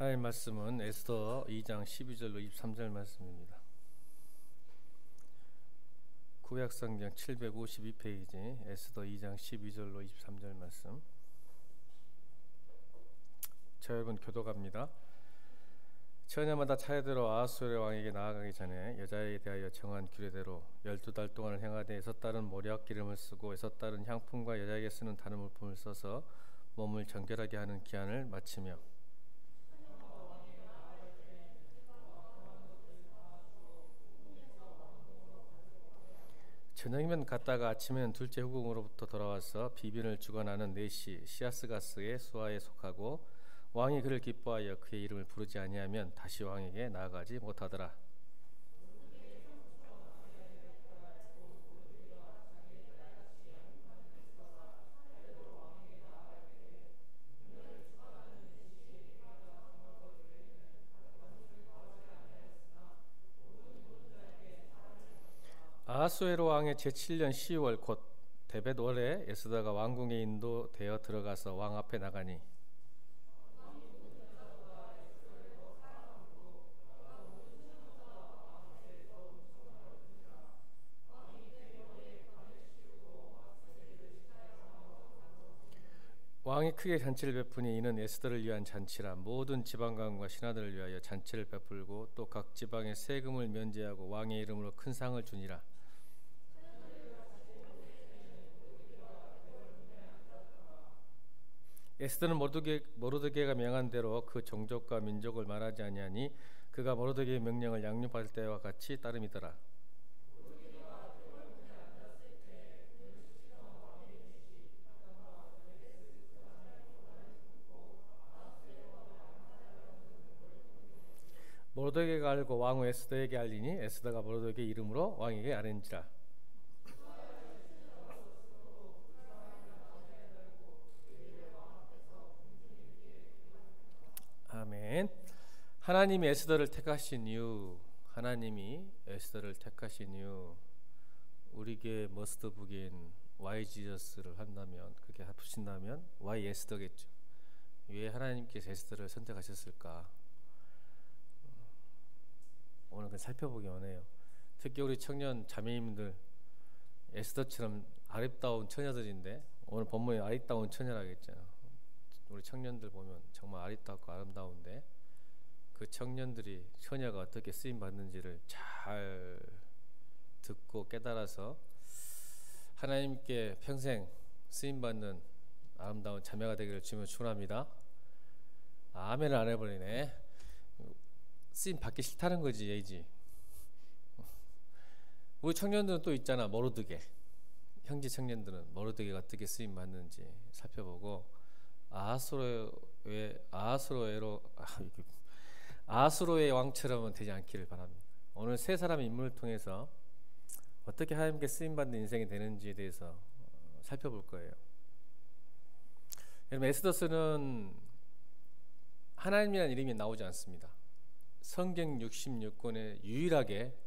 하나님 말씀은 에스더 2장 12절로 23절 말씀입니다. 구약성경 752페이지 에스더 2장 12절로 23절 말씀. 자, 여러분 교독합니다. 처녀마다 차례대로 아하수에로 왕에게 나아가기 전에 여자에 대하여 정한 규례대로 12달 동안을 행하되 6달은 모략 기름을 쓰고 6달은 향품과 여자에게 쓰는 다른 물품을 써서 몸을 정결하게 하는 기한을 마치며 저녁이면 갔다가 아침에는 둘째 후궁으로부터 돌아와서 비변을 주관하는 내시 시아스가스의 수하에 속하고 왕이 그를 기뻐하여 그의 이름을 부르지 아니하면 다시 왕에게 나아가지 못하더라. 아하수에로 왕의 제7년 10월 곧 데벳 월에 에스더가 왕궁에 인도되어 들어가서 왕 앞에 나가니 왕이 크게 잔치를 베푸니 이는 에스더를 위한 잔치라. 모든 지방관과 신하들을 위하여 잔치를 베풀고 또 각 지방에 세금을 면제하고 왕의 이름으로 큰 상을 주니라. 에스더는 모르드게가 명한 대로 그 종족과 민족을 말하지 아니하니 그가 모르드게의 명령을 양육받을 때와 같이 따름이더라. 모르드게가 알고 왕후 에스더에게 알리니 에스더가 모르드게 이름으로 왕에게 아뢰니라. 아멘. 하나님이 에스더를 택하신 이유, 우리 교회 머스트북인 Why Jesus를 한다면, 그게 합친다면 Why 에스더겠죠. 왜 하나님께서 에스더를 선택하셨을까? 오늘 그 살펴보기 원해요. 특히 우리 청년 자매님들 에스더처럼 아름다운 처녀들인데, 오늘 본문에 아름다운 처녀라겠잖아요. 우리 청년들 보면 정말 아름답고 아름다운데 그 청년들이 처녀가 어떻게 쓰임 받는지를 잘 듣고 깨달아서 하나님께 평생 쓰임 받는 아름다운 자매가 되기를 주님으로 축원합니다. 아멘을 안 해버리네. 쓰임 받기 싫다는 거지, 얘지. 우리 청년들은 또 있잖아. 모르드게 형제 청년들은 모르드게가 어떻게 쓰임 받는지 살펴보고 아하수로의 왕처럼은 되지 않기를 바랍니다. 오늘 세 사람의 인물을 통해서 어떻게 하나님께 쓰임받는 인생이 되는지에 대해서 살펴볼 거예요. 여러분, 에스더서는 하나님이라는 이름이 나오지 않습니다. 성경 66권에 유일하게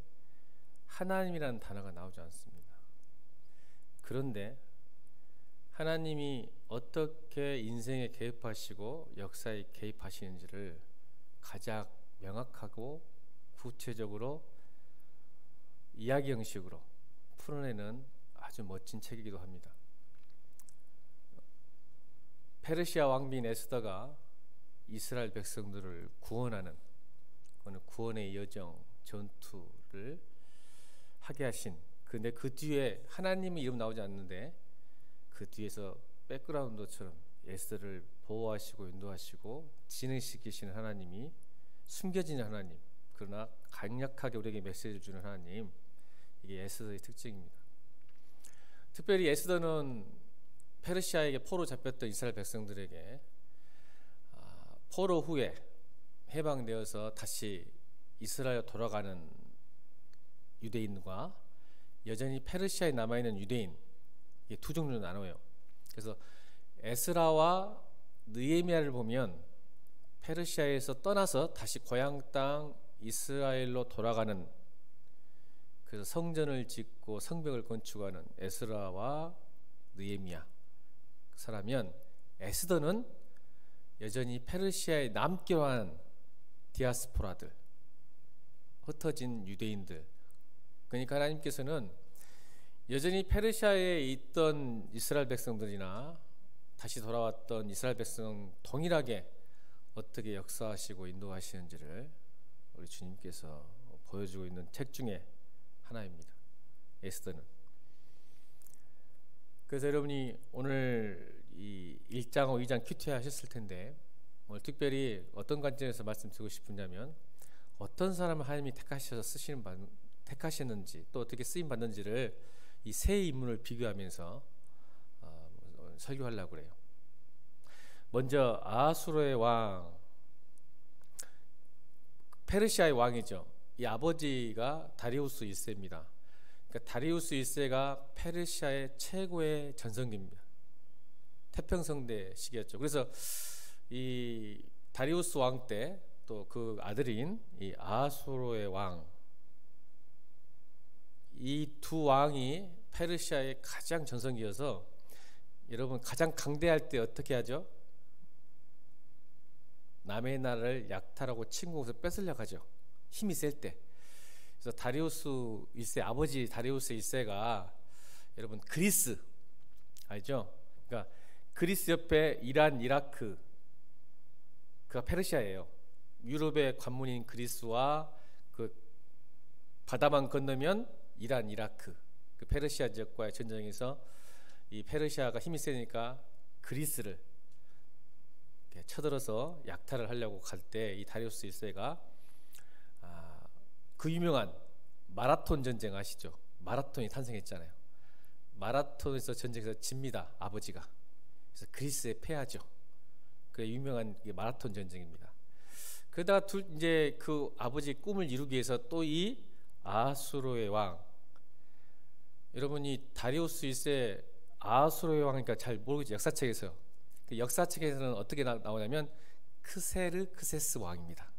하나님이라는 단어가 나오지 않습니다. 그런데 하나님이 어떻게 인생에 개입하시고 역사에 개입하시는지를 가장 명확하고 구체적으로 이야기 형식으로 풀어내는 아주 멋진 책이기도 합니다. 페르시아 왕비인 에스더가 이스라엘 백성들을 구원하는 구원의 여정, 전투를 하게 하신, 근데 그 뒤에 하나님의 이름 나오지 않는데 그 뒤에서 백그라운드처럼 에스더를 보호하시고 인도하시고 진행시키시는 하나님이, 숨겨지는 하나님, 그러나 강력하게 우리에게 메시지를 주는 하나님, 이게 에스더의 특징입니다. 특별히 에스더는 페르시아에게 포로 잡혔던 이스라엘 백성들에게 포로 후에 해방되어서 다시 이스라엘 돌아가는 유대인과 여전히 페르시아에 남아있는 유대인, 이게 두 종류로 나눠요. 그래서 에스라와 느헤미야를 보면 페르시아에서 떠나서 다시 고향 땅 이스라엘로 돌아가는, 그래서 성전을 짓고 성벽을 건축하는 에스라와 느헤미야 사라면, 에스더는 여전히 페르시아에 남기로 한 디아스포라들, 흩어진 유대인들. 그러니까 하나님께서는 여전히 페르시아에 있던 이스라엘 백성들이나 다시 돌아왔던 이스라엘 백성 동일하게 어떻게 역사하시고 인도하시는지를 우리 주님께서 보여주고 있는 책 중에 하나입니다. 에스더는. 그래서 여러분이 오늘 이 1장하고 2장 큐티 하셨을 텐데 오늘 특별히 어떤 관점에서 말씀드리고 싶으냐면 어떤 사람을 하나님이 택하셔서 택하셨는지 또 어떻게 쓰임 받는지를 이 세 인물을 비교하면서 설교하려고 그래요. 먼저 아수르의 왕, 페르시아의 왕이죠. 이 아버지가 다리우스 1세입니다. 그러니까 다리우스 1세가 페르시아의 최고의 전성기입니다. 태평성대 시기였죠. 그래서 이 다리우스 왕 때 또 그 아들인 이 아수르의 왕, 이 두 왕이 페르시아의 가장 전성기여서 여러분 가장 강대할 때 어떻게 하죠? 남의 나라를 약탈하고 침공해서 뺏으려고 하죠. 힘이 셀 때. 그래서 다리우스 1세, 아버지 다리우스 1세가 여러분 그리스 알죠? 그러니까 그리스 옆에 이란, 이라크, 그가 페르시아예요. 유럽의 관문인 그리스와 그 바다만 건너면 이란, 이라크, 그 페르시아 지역과의 전쟁에서 이 페르시아가 힘이 세니까 그리스를 쳐들어서 약탈을 하려고 갈 때 이 다리우스 1세가 그 유명한 마라톤 전쟁 아시죠? 마라톤이 탄생했잖아요. 마라톤에서 전쟁에서 집니다. 아버지가. 그래서 그리스에 패하죠. 그 유명한 마라톤 전쟁입니다. 그러다가 이제 그 아버지 꿈을 이루기 위해서 또 이 아수르의 왕, 여러분이 다리우스 1세 아수르의 왕이니까 잘 모르겠죠. 역사책에서. 그 역사책에서는 어떻게 나오냐면 크세르크세스 왕입니다.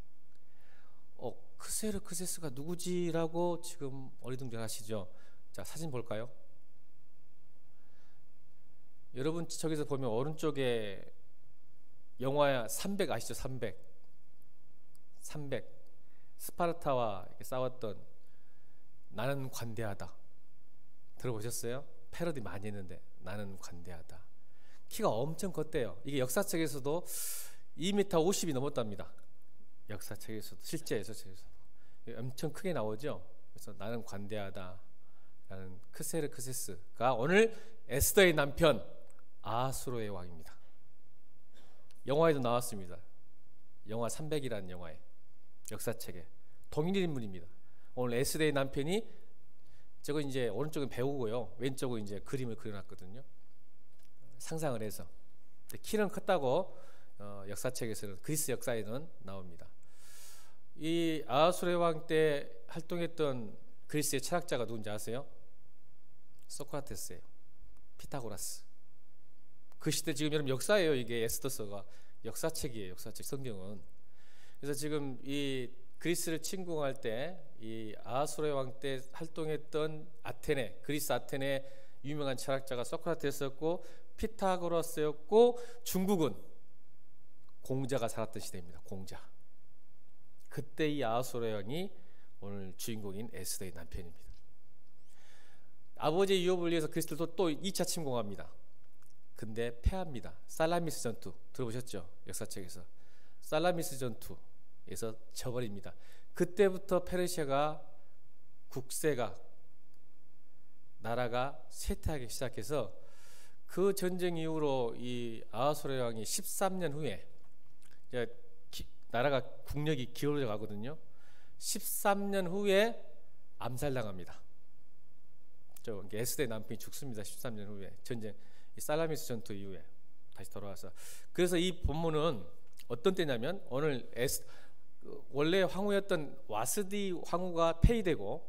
크세르크세스가 누구지라고 지금 어리둥절하시죠. 자, 사진 볼까요? 여러분 저기서 보면 오른쪽에 영화 300 아시죠? 300 스파르타와 이렇게 싸웠던 나는 관대하다 들어보셨어요? 패러디 많이 했는데 나는 관대하다. 키가 엄청 컸대요. 이게 역사책에서도 2m 50이 넘었답니다. 역사책에서도 실제 역사책에서도 엄청 크게 나오죠. 그래서 나는 관대하다 라는 크세르크세스가 오늘 에스더의 남편 아수르의 왕입니다. 영화에도 나왔습니다. 영화 300이라는 영화에, 역사책에 동일 인물입니다. 오늘 에스더의 남편이, 저거 이제 오른쪽은 배우고요, 왼쪽은 이제 그림을 그려놨거든요. 상상을 해서. 키는 컸다고 역사책에서는, 그리스 역사에는 나옵니다. 이 아수르의 왕 때 활동했던 그리스의 철학자가 누군지 아세요? 소크라테스예요. 피타고라스. 그 시대, 지금 여러분 역사예요. 이게 에스더서가 역사책이에요. 역사책 성경은. 그래서 지금 이 그리스를 침공할 때 이 아수르의 왕 때 활동했던 아테네, 그리스 아테네 유명한 철학자가 소크라테스였고 피타고라스였고, 중국은 공자가 살았던 시대입니다. 공자. 그때 이 아수르의 왕이 오늘 주인공인 에스더의 남편입니다. 아버지의 유업을 위해서 그리스도도 또 2차 침공합니다. 근데 패합니다. 살라미스 전투 들어보셨죠? 역사책에서. 살라미스 전투에서 져버립니다. 그때부터 페르시아가 국세가, 나라가 쇠퇴하기 시작해서 그 전쟁 이후로 이 아수르의 왕이 13년 후에 이제 나라가 국력이 기울어져 가거든요. 13년 후에 암살당합니다. 에스더의 남편이 죽습니다. 13년 후에 전쟁, 이 살라미스 전투 이후에 다시 돌아와서. 그래서 이 본문은 어떤 때냐면 오늘 원래 황후였던 와스디 황후가 폐위되고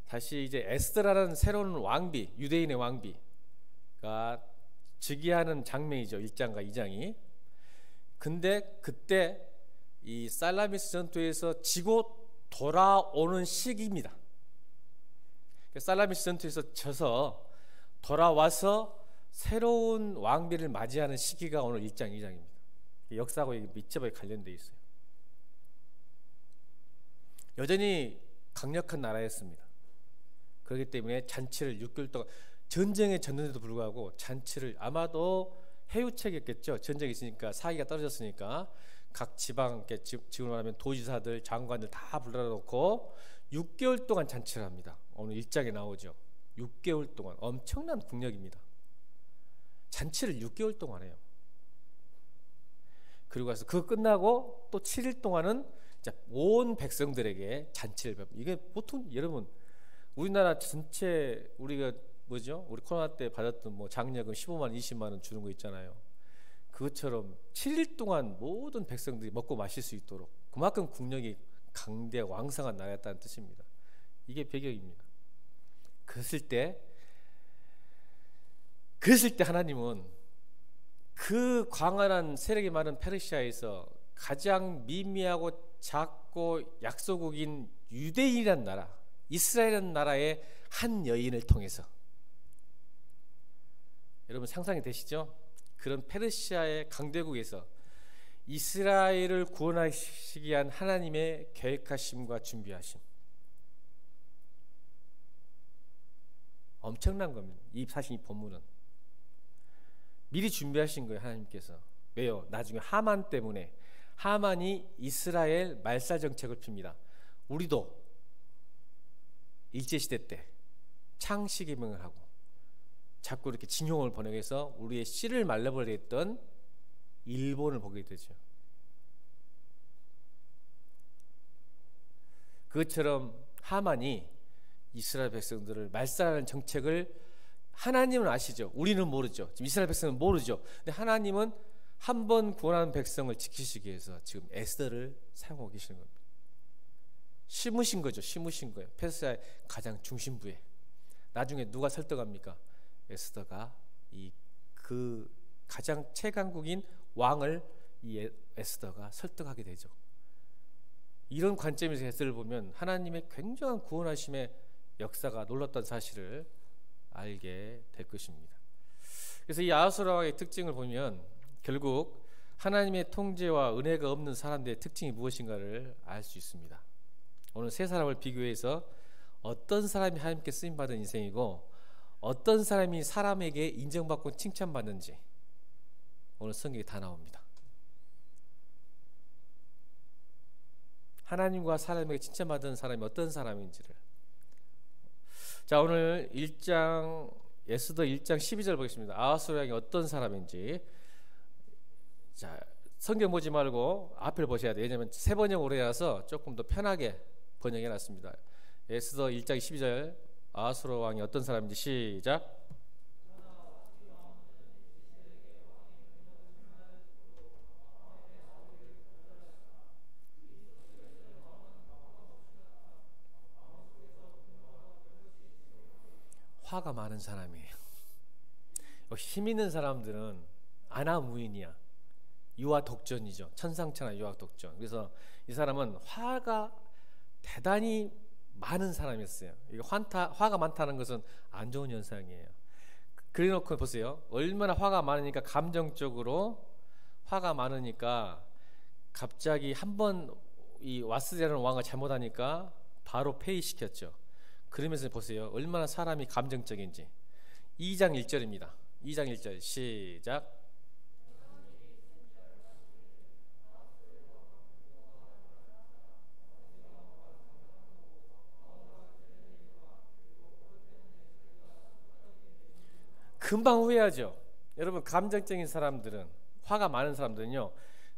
다시 이제 에스더라는 새로운 왕비, 유대인의 왕비가 즉위하는 장면이죠. 1장과 2장이. 근데 그때 이 살라미스 전투에서 지고 돌아오는 시기입니다. 살라미스 전투에서 져서 돌아와서 새로운 왕비를 맞이하는 시기가 오늘 1장, 2장입니다. 역사하고 밀접하게 관련되어 있어요. 여전히 강력한 나라였습니다. 그렇기 때문에 잔치를 6개월 동안, 전쟁에 졌는데도 불구하고 잔치를, 아마도 해유책이었겠죠. 전쟁이 있으니까, 사기가 떨어졌으니까 각 지방, 지금 말하면 도지사들, 장관들 다 불러놓고 6개월 동안 잔치를 합니다. 오늘 1장에 나오죠. 6개월 동안. 엄청난 국력입니다. 잔치를 6개월 동안 해요. 그리고 가서 그거 끝나고 또 7일 동안은 온 백성들에게 잔치를 베풀. 이게 보통, 여러분, 우리나라 전체, 우리가 뭐죠? 우리 코로나 때 받았던 뭐 장려금 15만, 20만 원 주는 거 있잖아요. 그것처럼 7일 동안 모든 백성들이 먹고 마실 수 있도록, 그만큼 국력이 강대하고 왕성한 나라였다는 뜻입니다. 이게 배경입니다. 그랬을 때 하나님은 그 광활한 세력이 많은 페르시아에서 가장 미미하고 작고 약소국인 유대인이라는 나라, 이스라엘이라는 나라의 한 여인을 통해서, 여러분 상상이 되시죠? 그런 페르시아의 강대국에서 이스라엘을 구원하시기 위한 하나님의 계획하심과 준비하심, 엄청난 겁니다. 사실 이 본문은 미리 준비하신 거예요. 하나님께서. 왜요? 나중에 하만 때문에, 하만이 이스라엘 말살 정책을 핍니다. 우리도 일제시대 때 창씨개명을 하고 자꾸 이렇게 징용을 번역해서 우리의 씨를 말려버렸던 일본을 보게 되죠. 그것처럼 하만이 이스라엘 백성들을 말살하는 정책을, 하나님은 아시죠? 우리는 모르죠. 지금 이스라엘 백성은 모르죠. 근데 하나님은 한 번 구원하는 백성을 지키시기 위해서 지금 에스더를 사용하고 계시는 겁니다. 심으신 거죠. 심으신 거예요. 페르시아의 가장 중심부에. 나중에 누가 설득합니까? 에스더가 그 가장 최강국인 왕을 이 에스더가 설득하게 되죠. 이런 관점에서 에스더를 보면 하나님의 굉장한 구원하심의 역사가 놀랐던 사실을 알게 될 것입니다. 그래서 이 아하수라 왕의 특징을 보면 결국 하나님의 통제와 은혜가 없는 사람들의 특징이 무엇인가를 알 수 있습니다. 오늘 세 사람을 비교해서 어떤 사람이 하나님께 쓰임받은 인생이고 어떤 사람이 사람에게 인정받고 칭찬받는지 오늘 성경에 다 나옵니다. 하나님과 사람에게 칭찬받은 사람이 어떤 사람인지를. 자, 오늘 1장, 에스더 1장 12절 보겠습니다. 아하수라 왕이 어떤 사람인지. 자, 성경 보지 말고 앞을 보셔야 돼요. 왜냐하면 세 번역으로 해서 조금 더 편하게 번역해 놨습니다. 에스더 1장 12절, 아하수라 왕이 어떤 사람인지. 시작. 화가 많은 사람이에요. 힘 있는 사람들은 안하무인이야. 유아독전이죠. 천상천하 유아독전. 그래서 이 사람은 화가 대단히 많은 사람이었어요. 이게 화가 많다는 것은 안 좋은 현상이에요. 그래놓고 보세요. 얼마나 화가 많으니까, 감정적으로 화가 많으니까 갑자기 한번 이 와스데라는 왕을 잘못하니까 바로 폐위시켰죠. 그러면서 보세요. 얼마나 사람이 감정적인지. 2장 1절입니다. 2장 1절 시작. 금방 후회하죠. 여러분, 감정적인 사람들은, 화가 많은 사람들은요,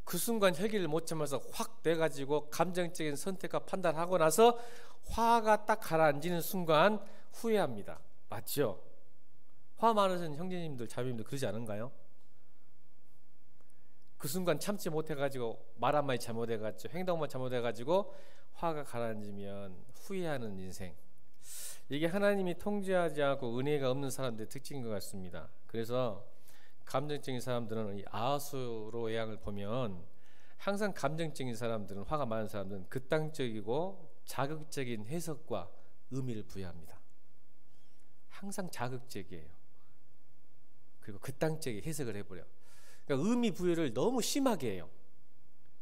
그 순간 혈기를 못 참아서 확 돼가지고 감정적인 선택과 판단하고 나서 화가 딱 가라앉는 순간 후회합니다. 맞죠? 화 많으신 형제님들, 자매님들 그러지 않은가요? 그 순간 참지 못해가지고 말 한마디 잘못해가지고 행동만 잘못해가지고 화가 가라앉으면 후회하는 인생. 이게 하나님이 통제하지 않고 은혜가 없는 사람들의 특징인 것 같습니다. 그래서 감정적인 사람들은 이 아하수로 예양을 보면 항상 감정적인 사람들은, 화가 많은 사람들은 극단적이고 자극적인 해석과 의미를 부여합니다. 항상 자극적이에요. 그리고 극단적인 해석을 해버려. 그러니까 의미 부여를 너무 심하게 해요.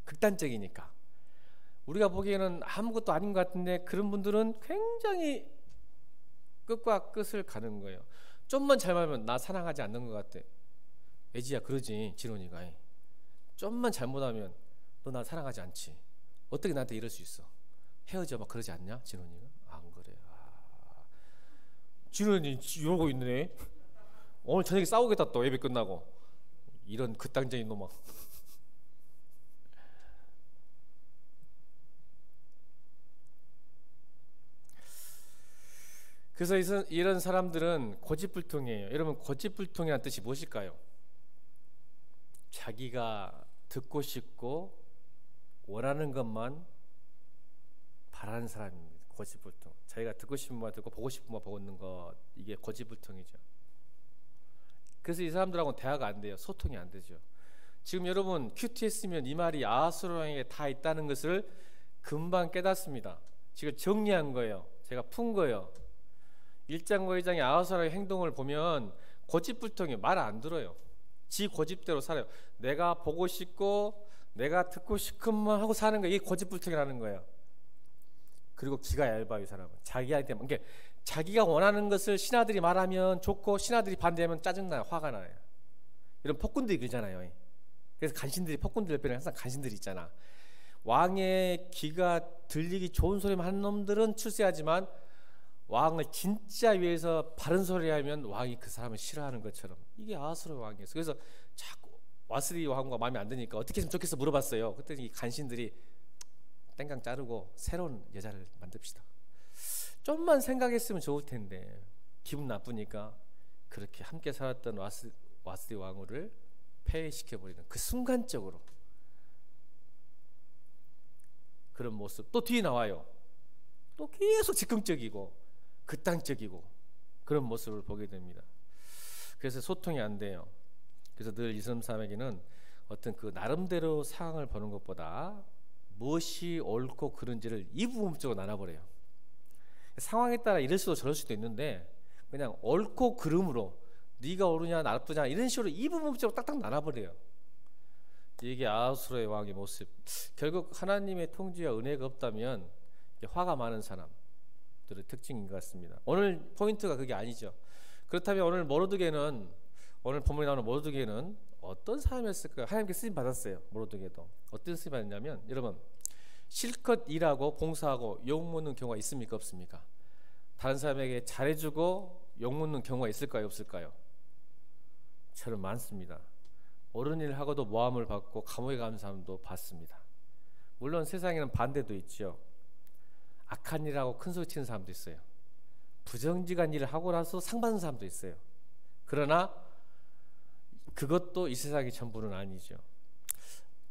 극단적이니까. 우리가 보기에는 아무것도 아닌 것 같은데 그런 분들은 굉장히 끝과 끝을 가는 거예요. 좀만 잘못하면 나 사랑하지 않는 것 같아. 애지야 그러지 진원이가. 좀만 잘못하면 너 나 사랑하지 않지. 어떻게 나한테 이럴 수 있어. 헤어져 막 그러지 않냐 진원이가. 안 그래. 진원이 이러고 있네. 오늘 저녁에 싸우겠다 또 예배 끝나고. 이런 그땅쟁이 놈아. 그래서 이런 사람들은 고집불통이에요. 여러분 고집불통이라는 뜻이 무엇일까요? 자기가 듣고 싶고 원하는 것만 바라는 사람입니다. 고집불통. 자기가 듣고 싶은 말 듣고 보고 싶은 말 보고 있는 것, 이게 고집불통이죠. 그래서 이 사람들하고는 대화가 안 돼요. 소통이 안 되죠. 지금 여러분 QTS면 이 말이 아하수라왕에게 다 있다는 것을 금방 깨닫습니다. 지금 정리한 거예요. 제가 푼 거예요. 1장과 2장의 아하수라의 행동을 보면 고집불통이 말 안 들어요. 지 고집대로 살아요. 내가 보고 싶고 내가 듣고 싶은 말 하고 사는 거, 이게 고집불통이라는 거예요. 그리고 기가 얇아요. 이 사람은 자기한테, 그러니까 자기가 원하는 것을 신하들이 말하면 좋고 신하들이 반대하면 짜증나요. 화가 나요. 이런 폭군들이 그러잖아요. 그래서 간신들이, 폭군들 옆에는 항상 간신들이 있잖아. 왕의 귀가 들리기 좋은 소리만 하는 놈들은 출세하지만 왕을 진짜 위해서 바른 소리 하면 왕이 그 사람을 싫어하는 것처럼, 이게 아하수르 왕이었어요. 그래서 자꾸 와스리 왕과 마음에 안 드니까 어떻게 했으면 좋겠어 물어봤어요. 그때 이 간신들이 땡깡 자르고 새로운 여자를 만듭시다. 좀만 생각했으면 좋을 텐데 기분 나쁘니까 그렇게 함께 살았던 와스리 왕후를 폐위시켜버리는 그 순간적으로 그런 모습. 또 뒤에 나와요. 또 계속 즉흥적이고 극단적이고 그런 모습을 보게 됩니다. 그래서 소통이 안 돼요. 그래서 늘 이스라엘 사람에게는 어떤 그 나름대로 상황을 보는 것보다 무엇이 옳고 그른지를 이부분적으로 나눠버려요. 상황에 따라 이럴 수도 저럴 수도 있는데 그냥 옳고 그름으로 네가 옳으냐 나쁘냐 이런 식으로 이부분적으로 딱딱 나눠버려요. 이게 아하수르의 왕의 모습. 결국 하나님의 통치와 은혜가 없다면 화가 많은 사람들의 특징인 것 같습니다. 오늘 포인트가 그게 아니죠. 그렇다면 오늘 모르드게는, 오늘 본문에 나오는 모르드게는 어떤 사람이었을까요? 하나님께 쓰임 받았어요. 모르드게도 어떤 쓰임 받았냐면, 여러분 실컷 일하고 봉사하고 욕먹는 경우가 있습니까 없습니까? 다른 사람에게 잘해주고 욕먹는 경우가 있을까요 없을까요? 저는 많습니다. 옳은 일을 하고도 모함을 받고 감옥에 가는 사람도 봤습니다. 물론 세상에는 반대도 있죠. 악한 일하고 큰 소리 치는 사람도 있어요. 부정직한 일을 하고 나서 상 받는 사람도 있어요. 그러나 그것도 이 세상의 전부는 아니죠.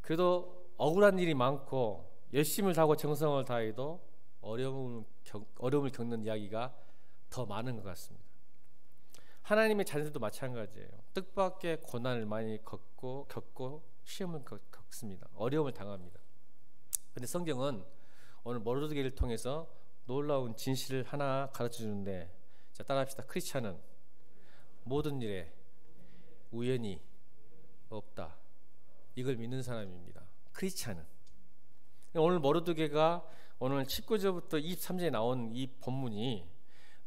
그래도 억울한 일이 많고 열심을 다하고 정성을 다해도 어려움을 겪는 이야기가 더 많은 것 같습니다. 하나님의 자녀들도 마찬가지예요. 뜻밖의 고난을 많이 겪고 시험을 겪습니다. 어려움을 당합니다. 그런데 성경은 오늘 모르드게를 통해서 놀라운 진실을 하나 가르쳐주는데, 자 따라합시다. 크리스찬은 모든 일에 우연이 없다. 이걸 믿는 사람입니다. 크리스찬은. 오늘 모르드게가 오늘 19절부터 23절에 나온 이 본문이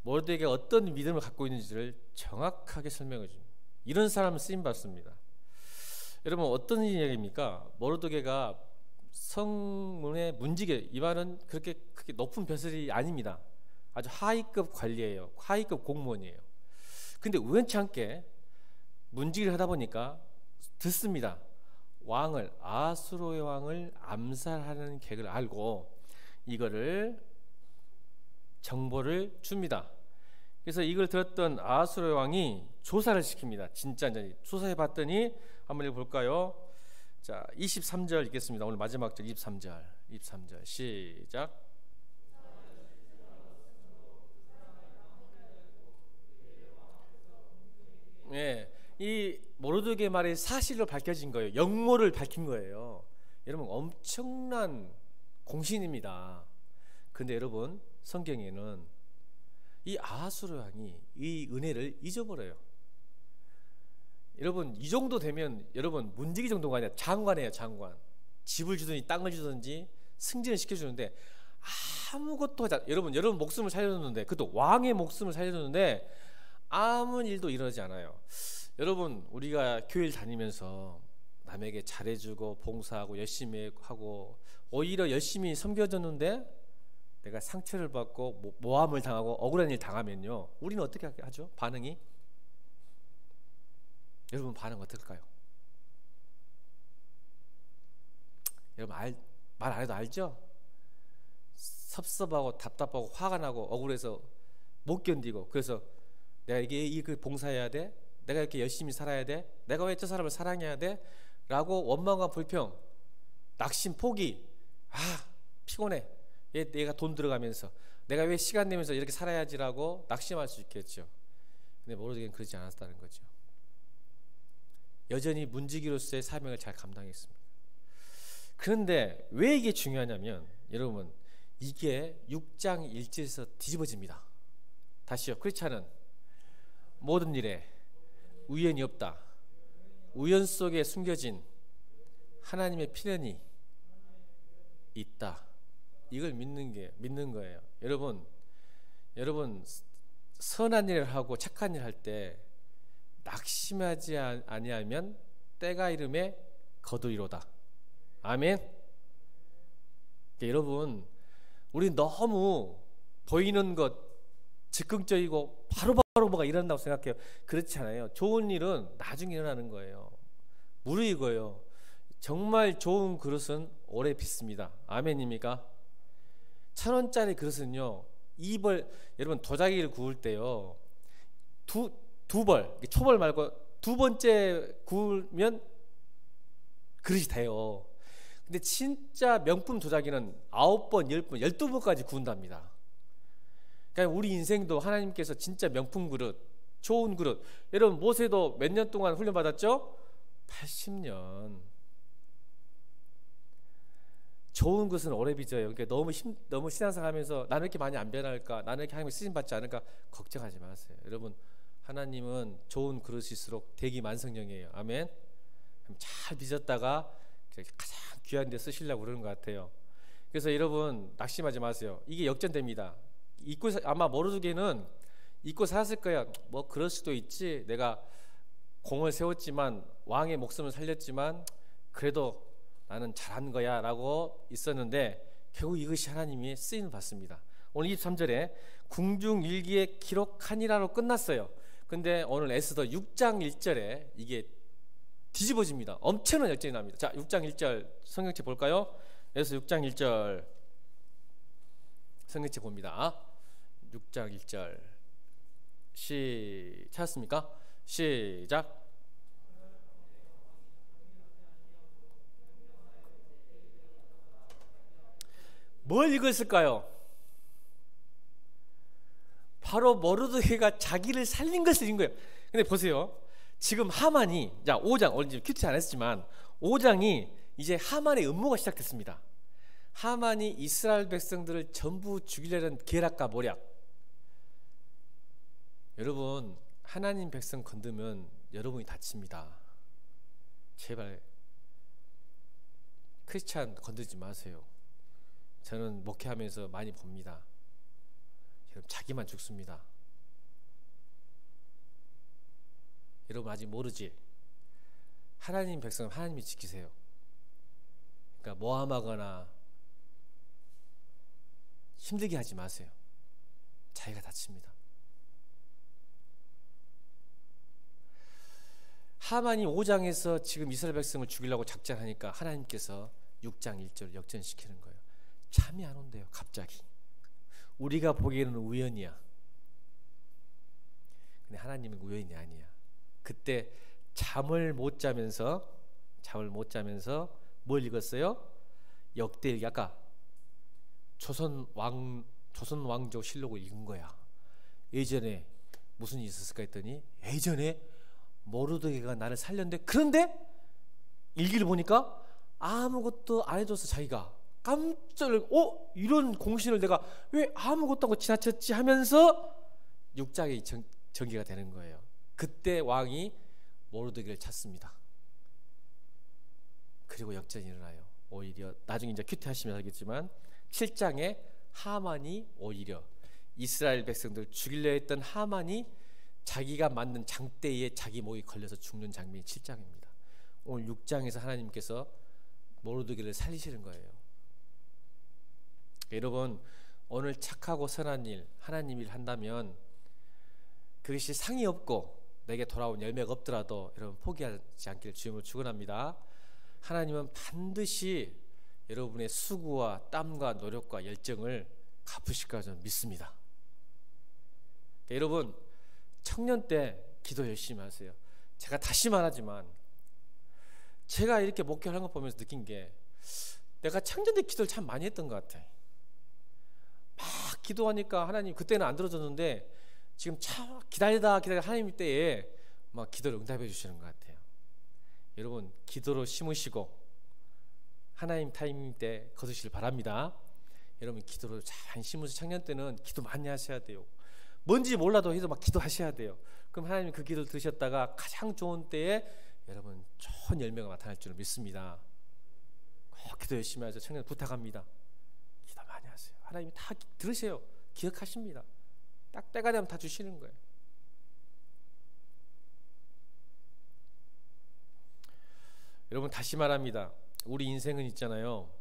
모르드게가 어떤 믿음을 갖고 있는지를 정확하게 설명해 줍니다. 이런 사람은 쓰임 받습니다. 여러분 어떤 이야기입니까? 모르드게가 성문의 문지기, 이 말은 그렇게 높은 벼슬이 아닙니다. 아주 하위급 관리예요. 하위급 공무원이에요. 근데 우연치 않게 문지기를 하다 보니까 듣습니다. 왕을, 아하수르의 왕을 암살하는 계획을 알고 이거를 정보를 줍니다. 그래서 이걸 들었던 아하수르의 왕이 조사를 시킵니다. 진짜인지 조사해 봤더니 한번 읽어볼까요? 자 23절 읽겠습니다. 오늘 마지막 절 23절 시작. 예, 이 모르드게 말의 사실로 밝혀진 거예요. 역모를 밝힌 거예요. 여러분 엄청난 공신입니다. 근데 여러분 성경에는 이 아하수르 왕이 이 은혜를 잊어버려요. 여러분 이 정도 되면 여러분 문지기 정도가 아니라 장관이에요. 장관. 집을 주든지 땅을 주든지 승진을 시켜주는데 아무것도 하지 여러분 목숨을 살려줬는데, 그것도 왕의 목숨을 살려줬는데 아무 일도 일어나지 않아요. 여러분, 우리가 교회를 다니면서 남에게 잘해주고 봉사하고 열심히 하고 오히려 열심히 섬겨줬는데 내가 상처를 받고 모함을 당하고 억울한 일 당하면요, 우리는 어떻게 하죠? 반응이? 여러분 반응 어떨까요? 여러분 말 안 해도 알죠? 섭섭하고 답답하고 화가 나고 억울해서 못 견디고, 그래서 내가 이게 봉사해야 돼? 내가 이렇게 열심히 살아야 돼? 내가 왜 저 사람을 사랑해야 돼? 라고 원망과 불평, 낙심, 포기. 피곤해. 얘가 돈 들어가면서 내가 왜 시간 내면서 이렇게 살아야지라고 낙심할 수 있겠죠. 근데 모르게는 그러지 않았다는 거죠. 여전히 문지기로서의 사명을 잘 감당했습니다. 그런데 왜 이게 중요하냐면, 여러분, 이게 6장 1절에서 뒤집어집니다. 다시요. 크리스찬은 모든 일에 우연이 없다. 우연 속에 숨겨진 하나님의 필연이 있다. 이걸 믿는 거예요. 여러분 선한 일을 하고 착한 일을 할 때 낙심하지 아니하면 때가 이름에 거두리로다. 아멘. 여러분, 우리 너무 보이는 것 즉흥적이고 바로바로 뭐가 일어난다고 생각해요. 그렇지 않아요. 좋은 일은 나중에 일어나는 거예요. 무르익어요. 정말 좋은 그릇은 오래 빚습니다. 아멘입니까? 1,000원짜리 그릇은요, 여러분 도자기를 구울 때요, 두 벌, 초벌 말고 두 번째 구우면 그릇이 돼요. 근데 진짜 명품 도자기는 9번, 10번, 12번까지 구운답니다. 그러니까 우리 인생도 하나님께서 진짜 명품 그릇, 좋은 그릇. 여러분 모세도 몇 년 동안 훈련 받았죠? 80년. 좋은 것은 오래 빚어요. 그러니까 너무 신앙생활하면서 나는 이렇게 많이 안 변할까, 나는 이렇게 하나님의 쓰임 받지 않을까 걱정하지 마세요. 여러분, 하나님은 좋은 그릇일수록 대기 만성령이에요. 아멘. 잘 빚었다가 가장 귀한 데 쓰시려고 그러는 것 같아요. 그래서 여러분 낙심하지 마세요. 이게 역전됩니다. 아마 모르드게는 잊고 살았을 거야. 뭐 그럴 수도 있지. 내가 공을 세웠지만, 왕의 목숨을 살렸지만 그래도 나는 잘한 거야 라고 있었는데, 결국 이것이 하나님이 쓰임을 받습니다. 오늘 23절에 궁중일기에 기록하니라로 끝났어요. 근데 오늘 에스더 6장 1절에 이게 뒤집어집니다. 엄청난 역전이 납니다. 자, 6장 1절 성경책 볼까요? 에스더 6장 1절 성경책 봅니다. 6장 1절 찾았습니까? 시작. 뭘 읽었을까요? 바로 모르드게가 자기를 살린 것을 읽은 거예요. 근데 보세요. 지금 하만이, 자 5장, 오늘 지금 큐티 안 했지만 5장이 이제 하만의 음모가 시작됐습니다. 하만이 이스라엘 백성들을 전부 죽이려는 계략과 모략. 여러분, 하나님 백성 건드면 여러분이 다칩니다. 제발 크리스찬 건들지 마세요. 저는 목회하면서 많이 봅니다. 여러분, 자기만 죽습니다. 여러분 아직 모르지? 하나님 백성은 하나님이 지키세요. 그러니까 모함하거나 힘들게 하지 마세요. 자기가 다칩니다. 하만이 5장에서 지금 이스라엘 백성을 죽이려고 작전하니까 하나님께서 6장 1절 역전시키는 거예요. 잠이 안 온대요. 갑자기. 우리가 보기에는 우연이야. 근데 하나님은 우연이 아니야. 그때 잠을 못 자면서 뭘 읽었어요? 역대일기, 아까 조선 왕조 실록을 읽은 거야. 예전에 무슨 일이 있었을까 했더니, 예전에 모르드게가 나를 살렸는데, 그런데 일기를 보니까 아무것도 안 해줘서 자기가 깜짝 놀라고, 이런 공신을 내가 왜 아무것도 하고 지나쳤지 하면서 6장이 전개가 되는 거예요. 그때 왕이 모르드게를 찾습니다. 그리고 역전이 일어나요. 오히려 나중에 이제 큐티하시면 알겠지만 7장에 하만이 오히려 이스라엘 백성들 죽이려 했던 하만이 자기가 만든 장대에 자기 목이 걸려서 죽는 장면이 7장입니다. 오늘 6장에서 하나님께서 모르드게를 살리시는 거예요. 여러분, 오늘 착하고 선한 일, 하나님 일 한다면 그것이 상이 없고 내게 돌아온 열매가 없더라도 여러분 포기하지 않기를 주님으로 축원합니다. 하나님은 반드시 여러분의 수고와 땀과 노력과 열정을 갚으실 거라 저는 믿습니다. 여러분, 청년 때 기도 열심히 하세요. 제가 다시 말하지만 제가 이렇게 목회하는 거 보면서 느낀 게 내가 청년 때 기도를 참 많이 했던 것 같아요. 막 기도하니까 하나님 그때는 안 들어줬는데 지금 참 기다리다 하나님 때에 막 기도를 응답해 주시는 것 같아요. 여러분, 기도로 심으시고 하나님 타이밍 때 거두시길 바랍니다. 여러분, 기도로 잘 심으셔서 청년 때는 기도 많이 하셔야 돼요. 뭔지 몰라도 해도 막 기도하셔야 돼요. 그럼 하나님 그 기도를 들으셨다가 가장 좋은 때에 여러분 좋은 열매가 나타날 줄 믿습니다. 꼭 기도 열심히 하셔서 청년 부탁합니다. 기도 많이 하세요. 하나님이 다 들으세요. 기억하십니다. 딱 때가 되면 다 주시는 거예요. 여러분, 다시 말합니다. 우리 인생은 있잖아요,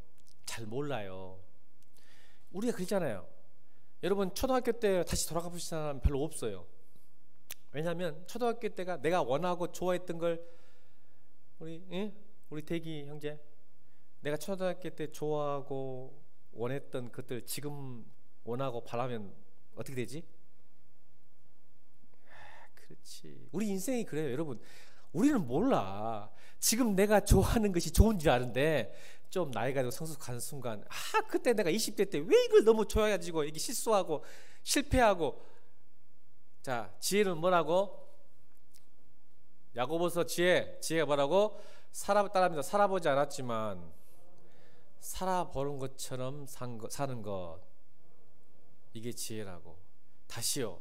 잘 몰라요. 우리가 그러잖아요. 여러분, 초등학교 때 다시 돌아가 보실 사람 별로 없어요. 왜냐하면 초등학교 때가 내가 원하고 좋아했던 걸 우리 대기 형제, 내가 초등학교 때 좋아하고 원했던 것들 지금 원하고 바라면 어떻게 되지? 그렇지. 우리 인생이 그래요. 여러분, 우리는 몰라. 지금 내가 좋아하는 것이 좋은 줄 아는데 좀 나이가 들고 성숙한 순간, 그때 내가 20대 때 왜 이걸 너무 좋아해가지고 이게 실수하고 실패하고. 자, 지혜는 뭐라고? 야고보서 지혜가 뭐라고? 따라합니다. 살아보지 않았지만 살아보는 것처럼 사는 것, 이게 지혜라고. 다시요,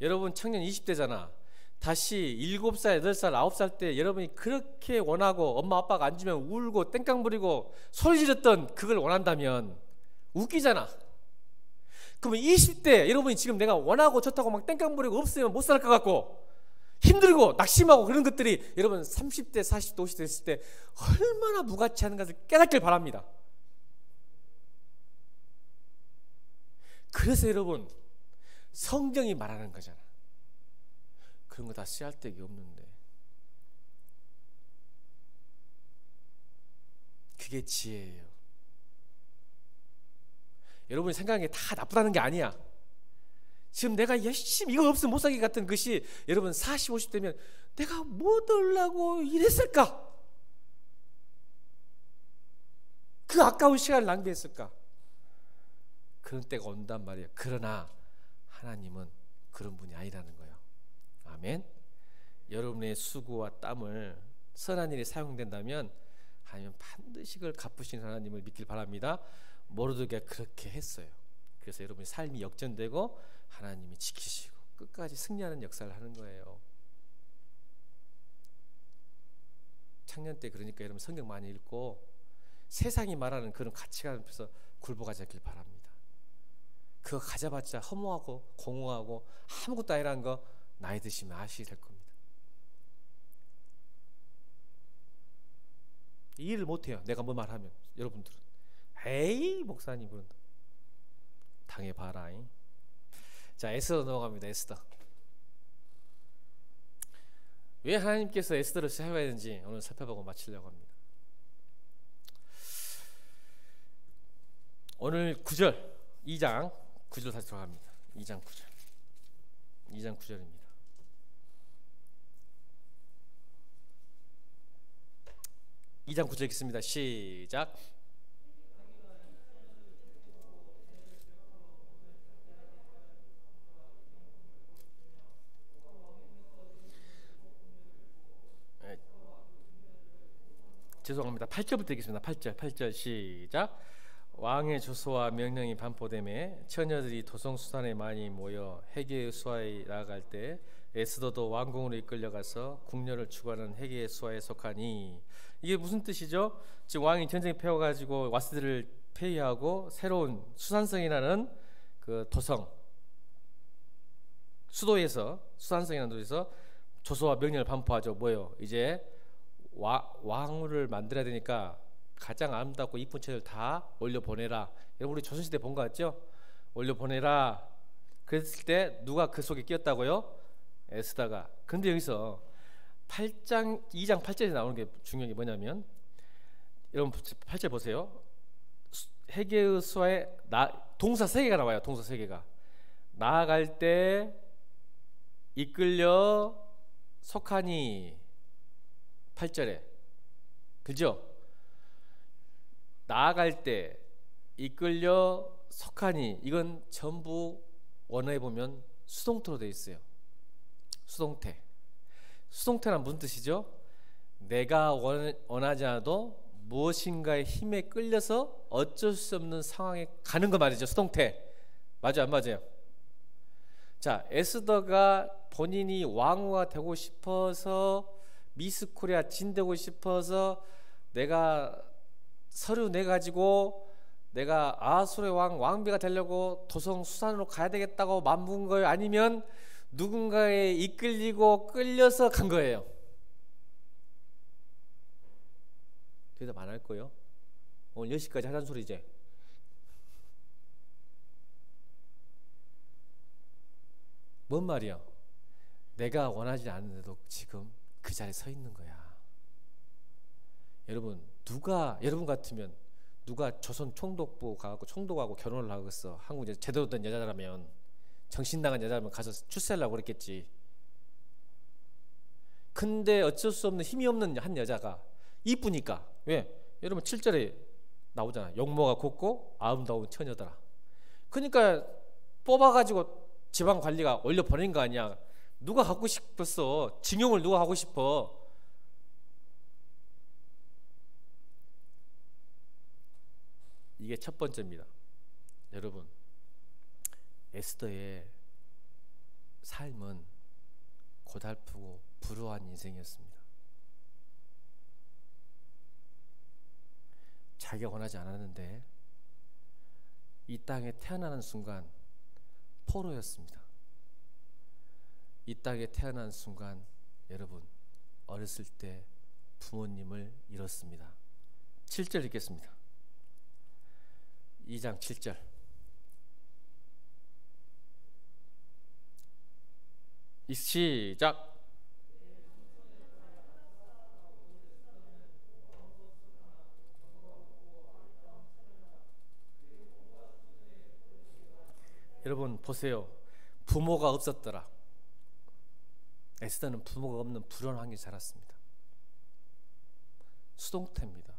여러분 청년 20대잖아. 다시 7살, 8살, 9살 때 여러분이 그렇게 원하고 엄마 아빠가 안 주면 울고 땡깡 부리고 소리 지렀던 그걸 원한다면 웃기잖아. 그러면 20대 여러분이 지금 내가 원하고 좋다고 막 땡깡 부리고 없으면 못 살 것 같고 힘들고 낙심하고 그런 것들이 여러분 30대, 40대, 50대 됐을 때 얼마나 무가치한 것을 깨닫길 바랍니다. 그래서 여러분, 성경이 말하는 거잖아. 그런 거 다 쓰잘데기 없는데. 그게 지혜예요. 여러분이 생각하는 게 다 나쁘다는 게 아니야. 지금 내가 열심히 이거 없으면 못 살기 같은 것이 여러분 40, 50대면 내가 뭐 얻으려고 이랬을까? 그 아까운 시간을 낭비했을까? 그런 때가 온단 말이에요. 그러나 하나님은 그런 분이 아니라는 거예요. 아멘. 여러분의 수고와 땀을 선한 일에 사용된다면 하나님은 반드시 그걸 갚으시는 하나님을 믿길 바랍니다. 모르드게가 그렇게 했어요. 그래서 여러분의 삶이 역전되고 하나님이 지키시고 끝까지 승리하는 역사를 하는 거예요. 청년 때 그러니까 여러분 성경 많이 읽고 세상이 말하는 그런 가치관 앞에서 굴복하지 않길 바랍니다. 그거 가져봤자 허무하고 공허하고 아무것도 아니라는 거 나이 드시면 아시게 될 겁니다. 이 일을 못해요. 내가 뭐 말하면. 여러분들은 에이 목사님 그런다. 당해봐라. 자, 에스더 넘어갑니다. 에스더. 왜 하나님께서 에스더를 사용해야 되는지 오늘 살펴보고 마치려고 합니다. 오늘 9절 2장 9절 다시 들어갑니다. 2장 9절 2장 9절입니다. 이 장 9절 읽겠습니다. 시작. 죄송합니다. 8절부터 읽겠습니다. 8절 시작. 왕의 주소와 명령이 반포되매 처녀들이 도성수산에 많이 모여 헤게의 수하에 나아갈 때 에스더도 왕궁으로 이끌려가서 궁녀를 추구하는 헤게의 수하에 속하니 이게 무슨 뜻이죠? 지금 왕이 전쟁에 패워가지고 와스들을 폐위하고 새로운 수산성이라는 그 도성 수도에서 수산성이라는 도시에서 조서와 명령을 반포하죠. 뭐요? 이제 왕을 만들어야 되니까 가장 아름답고 이쁜 처녀를 다 올려 보내라. 여러분 우리 조선시대 본 거 같죠? 올려 보내라. 그랬을 때 누가 그 속에 끼었다고요? 에스더가. 근데 여기서 2장 8절에 나오는 게 중요한 게 뭐냐면 여러분 8절 보세요. 헤게의 수하에 동사 3개가 나와요. 동사 3개가 나아갈 때 이끌려 속하니 8절에 그죠? 나아갈 때 이끌려 속하니 이건 전부 원어에 보면 수동태로 되어 있어요. 수동태. 수동태란 무슨 뜻이죠? 내가 원하지 않아도 무엇인가의 힘에 끌려서 어쩔 수 없는 상황에 가는 거 말이죠. 수동태. 맞아요, 안 맞아요? 자, 에스더가 본인이 왕후가 되고 싶어서 미스 코리아 진되고 싶어서 내가 서류 내 가지고 내가 아수르의 왕비가 되려고 도성 수산으로 가야 되겠다고 맘먹은 거예요? 아니면 누군가에 이끌리고 끌려서 간 거예요? 대답 안 할 거예요? 오늘 10시까지 하자는 소리 이제. 뭔 말이야? 내가 원하지 않는데도 지금 그 자리에 서 있는 거야. 여러분 여러분 같으면 누가 조선 총독부 가고 총독하고 결혼을 하겠어? 한국 제대로 된 여자라면 정신 나간 여자라면 가서 출세하려고 그랬겠지. 근데 어쩔 수 없는 힘이 없는 한 여자가 이쁘니까 왜? 여러분 7절에 나오잖아. 용모가 곱고 아름다운 처녀더라. 그러니까 뽑아가지고 지방 관리가 올려 보낸 거 아니야. 누가 갖고 싶었어? 징용을 누가 하고 싶어? 이게 첫 번째입니다. 여러분 에스더의 삶은 고달프고 불우한 인생이었습니다. 자기가 원하지 않았는데 이 땅에 태어나는 순간 포로였습니다. 이 땅에 태어난 순간 여러분 어렸을 때 부모님을 잃었습니다. 7절 읽겠습니다. 2장 7절. 시작. 여러분 보세요. 부모가 없었더라. 에스더는 부모가 없는 불안한 환경에 자랐습니다. 수동태입니다.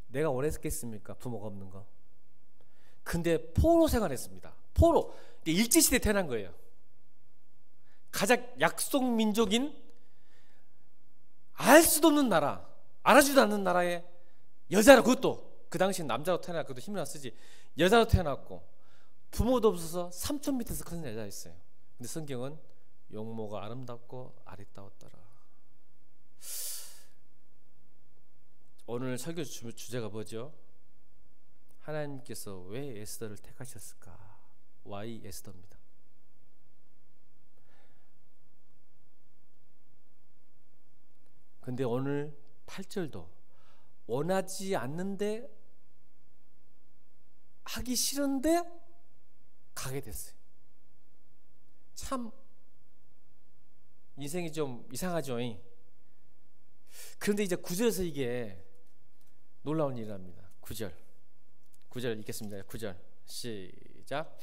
내가 원했겠습니까? 부모가 없는 거. 근데 포로 생활했습니다. 포로. 일제시대에 태어난 거예요. 가장 약속 민족인 알 수도 없는 나라, 알아주지도 않는 나라의 여자라. 그것도 그 당시 남자로 태어나 그것도 힘이나 쓰지. 여자로 태어났고 부모도 없어서 삼촌 밑에서 큰 여자였어요. 근데 성경은 용모가 아름답고 아리따웠더라. 오늘 설교 주제가 뭐죠? 하나님께서 왜 에스더를 택하셨을까? Why 에스더입니다. 근데 오늘 8절도 원하지 않는데 하기 싫은데 가게 됐어요. 참 인생이 좀 이상하죠. 그런데 이제 9절에서 이게 놀라운 일이랍니다. 9절 읽겠습니다. 9절 시작.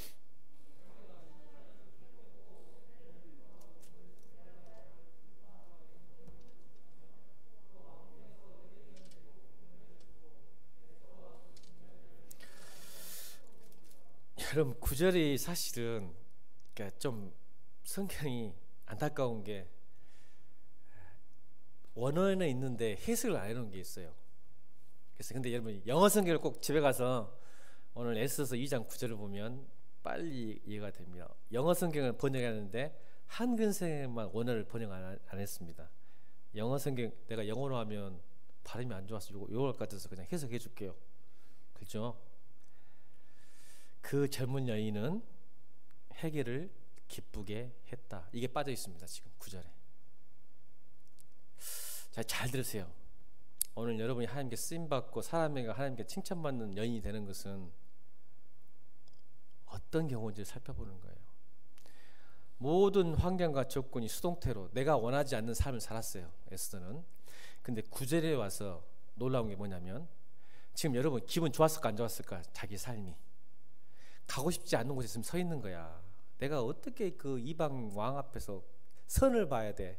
여러분 9절이 사실은 그러니까 좀 성경이 안타까운 게 원어에는 있는데 해석을 안 해놓은 게 있어요. 그래서 근데 여러분 영어 성경을 꼭 집에 가서 오늘 에스더서 2장 9절을 보면 빨리 이해가 됩니다. 영어 성경을 번역하는데 한글 성경만 원어를 번역 안 했습니다. 영어 성경 내가 영어로 하면 발음이 안 좋아서 요걸 같아서 그냥 해석해 줄게요. 그렇죠? 그 젊은 여인은 헤게를 기쁘게 했다. 이게 빠져 있습니다. 지금 9절에. 자, 잘 들으세요. 오늘 여러분이 하나님께 쓰임받고 사람에게 하나님께 칭찬받는 여인이 되는 것은 어떤 경우인지 살펴보는 거예요. 모든 환경과 조건이 수동태로 내가 원하지 않는 삶을 살았어요. 에스더는. 근데 9절에 와서 놀라운 게 뭐냐면 지금 여러분 기분 좋았을까 안 좋았을까? 자기 삶이 가고 싶지 않은 곳에 있으면 서 있는 거야. 내가 어떻게 그 이방 왕 앞에서 선을 봐야 돼?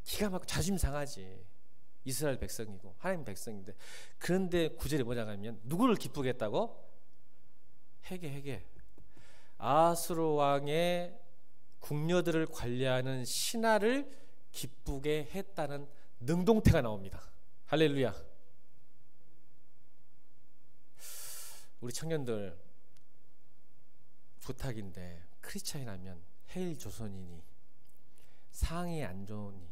기가 막히고 자존심 상하지. 이스라엘 백성이고 하나님 백성인데. 그런데 9절에 뭐냐고 하면 누구를 기쁘게 했다고? 헤게 아수르 왕의 궁녀들을 관리하는 신하를 기쁘게 했다는 능동태가 나옵니다. 할렐루야. 우리 청년들 부탁인데 크리스찬이라면 해일 조선이니 상이 안 좋으니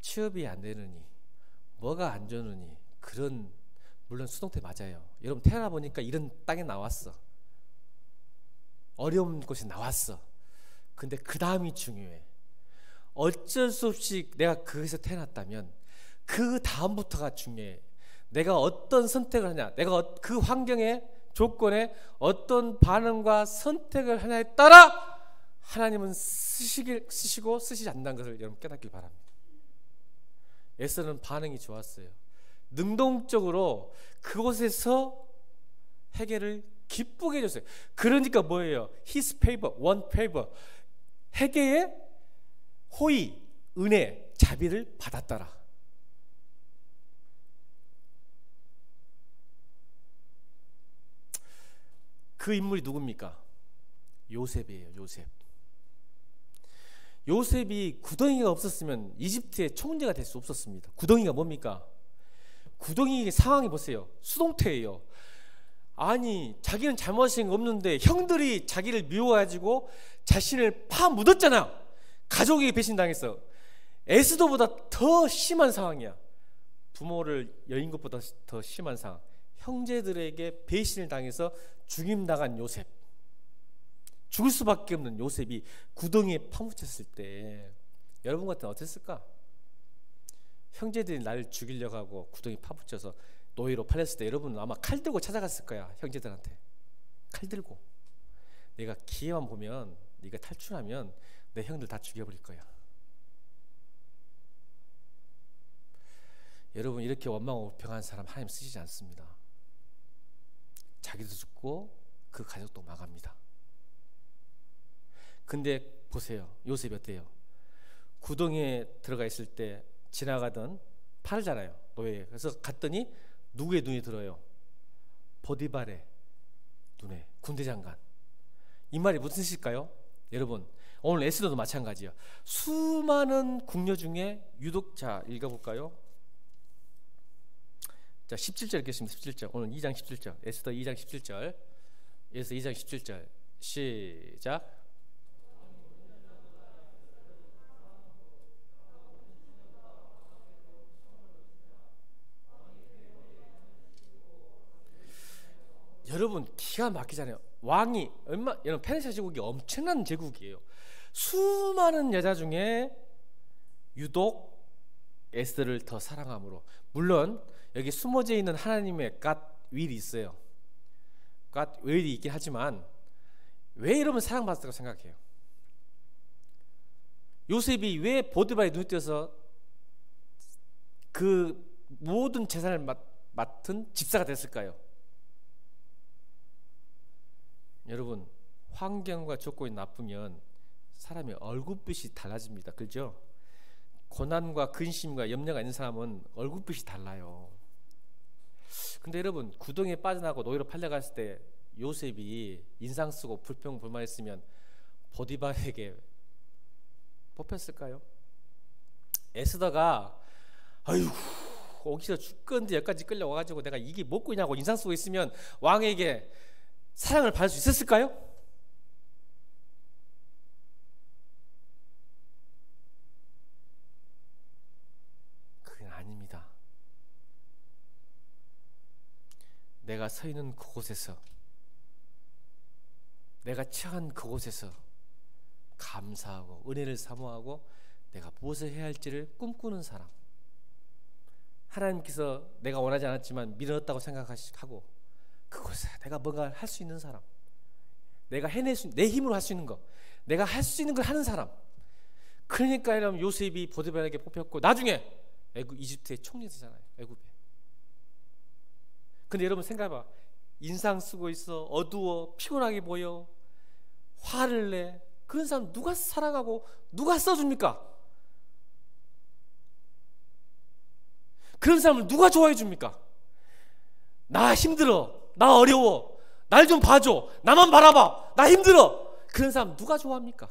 취업이 안 되느니 뭐가 안 좋으니 그런 물론 수동태 맞아요. 여러분 태어나 보니까 이런 땅에 나왔어. 어려운 곳에 나왔어. 근데 그 다음이 중요해. 어쩔 수 없이 내가 거기서 태어났다면 그 다음부터가 중요해. 내가 어떤 선택을 하냐, 내가 그 환경에 조건에 어떤 반응과 선택을 하냐에 따라 하나님은 쓰시고 쓰시지 않는다는 것을 여러분 깨닫길 바랍니다. 에스더는 반응이 좋았어요. 능동적으로 그곳에서 헤게를 기쁘게 해줬어요. 그러니까 뭐예요? His favor, one favor. 헤게의 호의, 은혜, 자비를 받았더라. 그 인물이 누굽니까? 요셉이에요. 요셉이 구덩이가 없었으면 이집트의 총리가 될 수 없었습니다. 구덩이가 뭡니까? 구덩이 상황이 보세요. 수동태예요. 아니 자기는 잘못한 게 없는데 형들이 자기를 미워가지고 자신을 파 묻었잖아. 가족에게 배신당했어. 에스더보다 더 심한 상황이야. 부모를 여인 것보다 더 심한 상황. 형제들에게 배신을 당해서 죽임당한 요셉. 죽을 수밖에 없는 요셉이 구덩이에 파묻혔을 때 여러분 같으면 어땠을까? 형제들이 나를 죽이려고 하고 구덩이 파묻혀서 노예로 팔렸을 때 여러분은 아마 칼 들고 찾아갔을 거야. 형제들한테 칼 들고. 내가 기회만 보면 네가 탈출하면 내 형들 다 죽여버릴 거야. 여러분 이렇게 원망하고 불평한 사람 하나님 쓰시지 않습니다. 자기도 죽고 그 가족도 망합니다. 근데 보세요. 요셉이 어때요? 구덩이에 들어가 있을 때 지나가던 팔잖아요. 노예. 그래서 갔더니 누구의 눈이 들어요? 보디발의 눈에. 군대장관. 이 말이 무슨 뜻일까요? 여러분 오늘 에스더도 마찬가지야. 수많은 궁녀 중에 유독 자 읽어볼까요? 자 17절 읽겠습니다. 17절. 오늘 2장 17절. 에스더 2장 17절. 에스더 2장 17절. 시작. 여러분 기가 막히잖아요. 왕이 여러분 페르시아 제국이 엄청난 제국이에요. 수많은 여자 중에 유독 에스더를 더 사랑함으로. 물론 여기 숨어져 있는 하나님의 갓 윌이 있어요. 갓 윌이 있긴 하지만 왜 여러분 사랑받았다고 생각해요? 요셉이 왜 보디발의 눈에 띄어서 그 모든 재산을 맡은 집사가 됐을까요? 여러분 환경과 조건이 나쁘면 사람의 얼굴빛이 달라집니다. 그렇죠? 고난과 근심과 염려가 있는 사람은 얼굴빛이 달라요. 근데 여러분 구덩이에 빠져나가고 노예로 팔려갔을 때 요셉이 인상 쓰고 불평 불만했으면 보디발에게 뽑혔을까요? 에스더가 아이고 거기서 죽건데 여기까지 끌려와가지고 내가 이게 먹고 있냐고 인상 쓰고 있으면 왕에게 사랑을 받을 수 있었을까요? 그건 아닙니다. 내가 서 있는 그곳에서, 내가 처한 그곳에서 감사하고 은혜를 사모하고 내가 무엇을 해야 할지를 꿈꾸는 사람. 하나님께서 내가 원하지 않았지만 미뤘다고 생각하고 그곳에 내가 뭔가 할 수 있는 사람, 내가 해낼 수, 내 힘으로 할 수 있는 거, 내가 할 수 있는 걸 하는 사람. 그러니까 여러분 요셉이 보디발에게 뽑혔고 나중에 이집트의 총리 되잖아요. 애굽에. 근데 여러분 생각해봐. 인상 쓰고 있어, 어두워, 피곤하게 보여, 화를 내. 그런 사람 누가 사랑하고 누가 써줍니까? 그런 사람을 누가 좋아해 줍니까? 나 힘들어, 나 어려워, 날 좀 봐줘, 나만 바라봐, 나 힘들어. 그런 사람 누가 좋아합니까?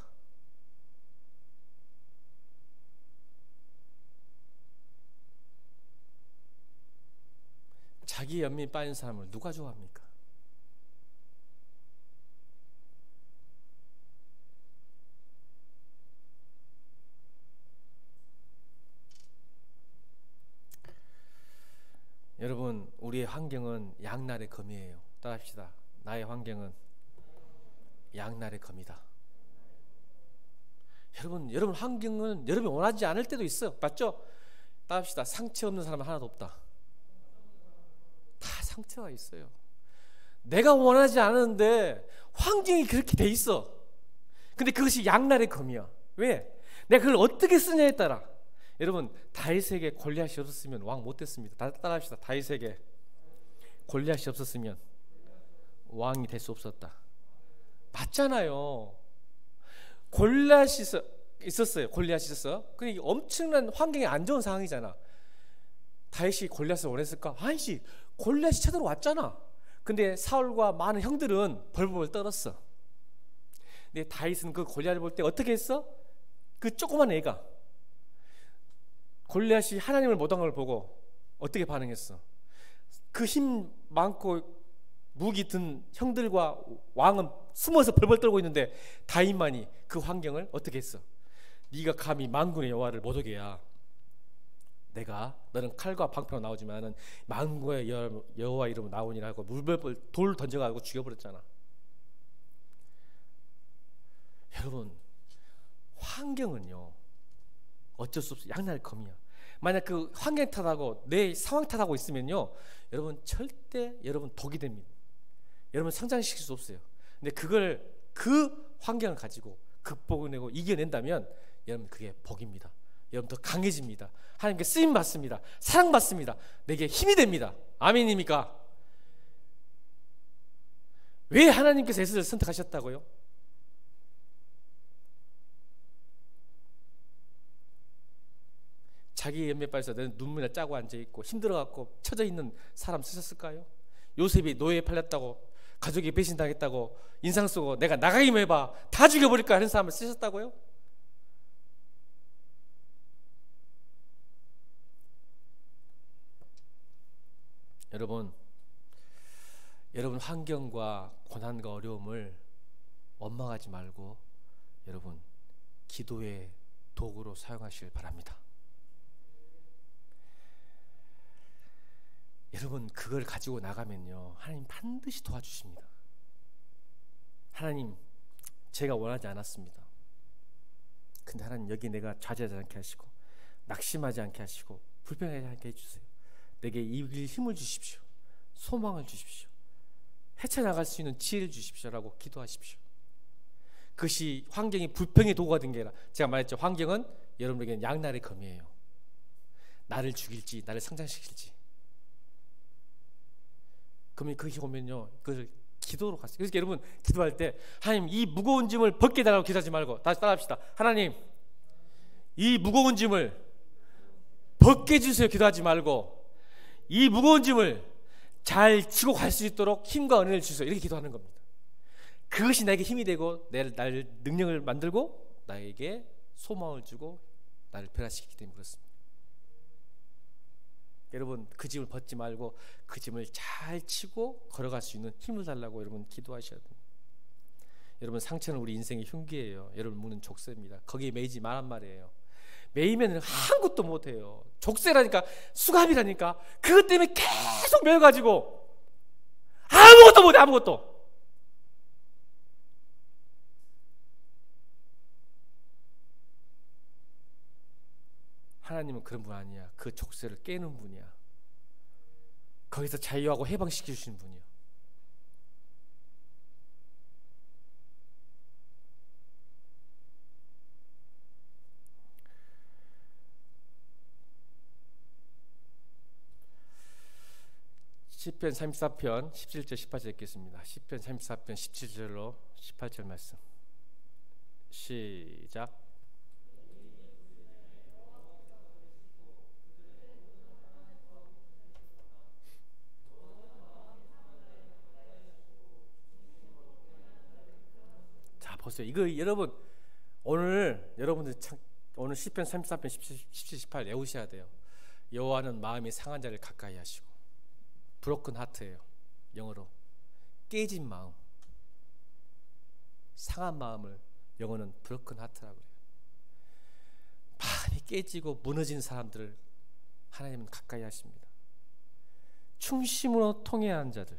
자기 연민이 빠진 사람을 누가 좋아합니까? 여러분, 우리의 환경은 양날의 검이에요. 따라합시다. 나의 환경은 양날의 검이다. 여러분 환경은 여러분이 원하지 않을 때도 있어요. 맞죠? 따라합시다. 상처 없는 사람은 하나도 없다. 다 상처가 있어요. 내가 원하지 않았는데 환경이 그렇게 돼 있어. 근데 그것이 양날의 검이야. 왜? 내가 그걸 어떻게 쓰냐에 따라. 여러분, 다윗에게 골리앗이 없었으면 왕 못됐습니다. 따라합시다. 다윗에게 골리앗이 없었으면 왕이 될 수 없었다. 맞잖아요. 골리앗이 있었어요. 골리앗이 있었어. 그러니까 엄청난 환경이 안 좋은 상황이잖아. 다윗이 골리앗을 원했을까? 아니지. 골리앗이 쳐들어왔잖아. 근데 사울과 많은 형들은 벌벌 떨었어. 근데 다윗은 그 골리앗을 볼 때 어떻게 했어? 그 조그만 애가 골리앗이 하나님을 못한 걸 보고 어떻게 반응했어? 그 힘 많고 무기 든 형들과 왕은 숨어서 벌벌 떨고 있는데 다윗만이 그 환경을 어떻게 했어? 네가 감히 만군의 여호와를 못 오게 야. 내가 너는 칼과 방패로 나오지만은 만군의 여호와 이름으로 나오니라 하고 물벌 돌 던져가지고 죽여버렸잖아. 여러분, 환경은요 어쩔 수 없어. 양날의 검이야. 만약 그 환경 탓하고 내 상황 탓하고 있으면요 여러분 절대 여러분 독이 됩니다. 여러분 성장시킬 수 없어요. 근데 그걸 그 환경을 가지고 극복해내고 이겨낸다면 여러분 그게 복입니다. 여러분 더 강해집니다. 하나님께 쓰임 받습니다. 사랑받습니다. 내게 힘이 됩니다. 아멘입니까? 왜 하나님께서 에스더를 선택하셨다고요? 자기 연매발에서 눈물을 짜고 앉아있고 힘들어갖고 처져있는 사람 쓰셨을까요? 요셉이 노예에 팔렸다고 가족이 배신당했다고 인상 쓰고 내가 나가기만 해봐 다 죽여버릴까 하는 사람을 쓰셨다고요? 여러분 환경과 고난과 어려움을 원망하지 말고 여러분 기도의 도구로 사용하시길 바랍니다. 여러분 그걸 가지고 나가면요 하나님 반드시 도와주십니다. 하나님 제가 원하지 않았습니다. 근데 하나님 여기 내가 좌절하지 않게 하시고 낙심하지 않게 하시고 불평하지 않게 해주세요. 내게 이길 힘을 주십시오. 소망을 주십시오. 헤쳐나갈 수 있는 지혜를 주십시오라고 기도하십시오. 그것이 환경이 불평의 도구가 된 게 아니라 제가 말했죠. 환경은 여러분에게는 양날의 검이에요. 나를 죽일지 나를 성장시킬지. 그러면 거기 오면요 그걸 기도로 갔어요. 그래서 여러분 기도할 때 하나님 이 무거운 짐을 벗게 달라고 기도하지 말고 다시 따라합시다. 하나님 이 무거운 짐을 벗게 해주세요. 기도하지 말고 이 무거운 짐을 잘 지고 갈 수 있도록 힘과 은혜를 주세요. 이렇게 기도하는 겁니다. 그것이 나에게 힘이 되고 나를 능력을 만들고 나에게 소망을 주고 나를 변화시키기 때문에 그렇습니다. 여러분 그 짐을 벗지 말고 그 짐을 잘 치고 걸어갈 수 있는 힘을 달라고 여러분 기도하셔야 됩니다. 여러분 상처는 우리 인생의 흉기예요. 여러분 문은 족쇄입니다. 거기에 매이지 말란 말이에요. 매이면 아무것도 못해요. 족쇄라니까 수갑이라니까 그것 때문에 계속 매여가지고 아무것도 못해. 아무것도. 하나님은 그런 분 아니야. 그 족쇄를 깨는 분이야. 거기서 자유하고 해방시켜 주시는 분이야. 시편 34편 17절 18절 읽겠습니다. 시편 34편 17절로 18절 말씀. 시작. 자, 보세요. 이거 여러분 오늘 여러분들 오늘 시편 34편 17, 18 외우셔야 돼요. 여호와는 마음이 상한 자를 가까이 하시고, 브로큰 하트예요. 영어로 깨진 마음, 상한 마음을 영어는 브로큰 하트라고 해요. 마음이 깨지고 무너진 사람들을 하나님은 가까이 하십니다. 충심으로 통회한 자들,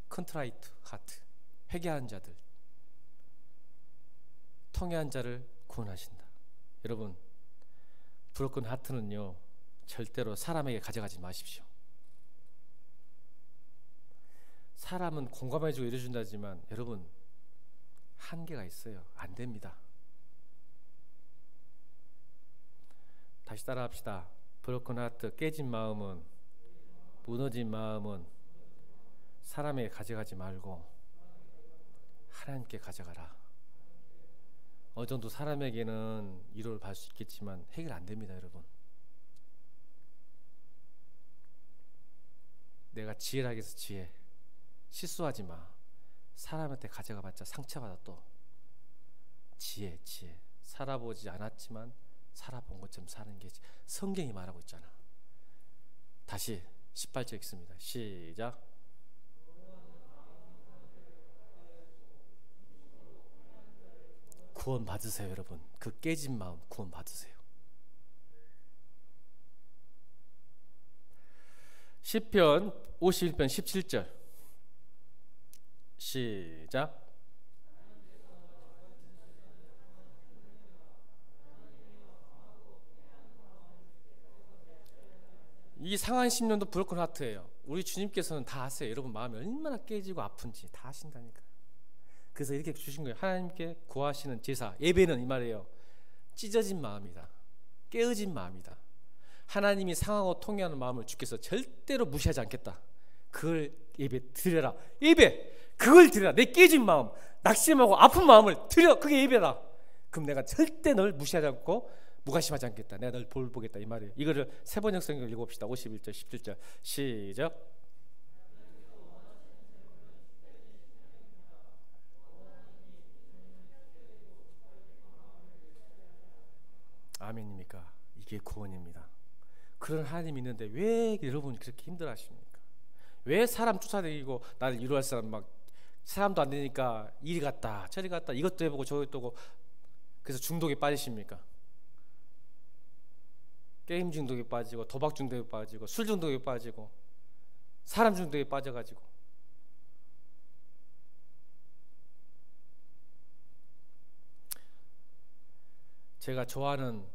컨트라이트 하트, 회개한 자들, 통회한 자를 구원하신다. 여러분, 브로큰 하트는요 절대로 사람에게 가져가지 마십시오. 사람은 공감해주고 이래준다지만 여러분 한계가 있어요. 안 됩니다. 다시 따라합시다. 브로큰 하트, 깨진 마음은, 무너진 마음은 사람에게 가져가지 말고 하나님께 가져가라. 어느 정도 사람에게는 위로를 받을 수 있겠지만 해결 안 됩니다. 여러분, 내가 지혜라고 해서 지혜, 실수하지 마. 사람한테 가져가봤자 상처받아. 또 지혜 살아보지 않았지만 살아본 것처럼 사는 게 성경이 말하고 있잖아. 다시 18절 읽습니다. 시작. 구원 받으세요. 여러분, 그 깨진 마음 구원 받으세요. 시편 51편 17절 시작. 이 상한 심령도 브로큰 하트예요. 우리 주님께서는 다 아세요. 여러분 마음이 얼마나 깨지고 아픈지 다 아신다니까요. 그래서 이렇게 주신 거예요. 하나님께 구하시는 제사, 예배는 이 말이에요. 찢어진 마음이다. 깨어진 마음이다. 하나님이 상하고 통회하는 마음을 주께서 절대로 무시하지 않겠다. 그걸 예배 드려라. 예배! 그걸 드려라. 내 깨진 마음, 낙심하고 아픈 마음을 드려. 그게 예배다. 그럼 내가 절대 널 무시하지 않고 무관심하지 않겠다. 내가 널 볼보겠다. 이 말이에요. 이거를 세번역 성경을 읽어봅시다. 51절 17절 시작. 아멘입니까? 이게 구원입니다. 그런 하나님이 있는데 왜 여러분이 그렇게 힘들어하십니까? 왜 사람 쫓아다니고 나를 위로할 사람 막 사람도 안 되니까 이리 갔다 저리 갔다 이것도 해보고 저것도 하고 그래서 중독에 빠지십니까? 게임 중독에 빠지고 도박 중독에 빠지고 술 중독에 빠지고 사람 중독에 빠져가지고 제가 좋아하는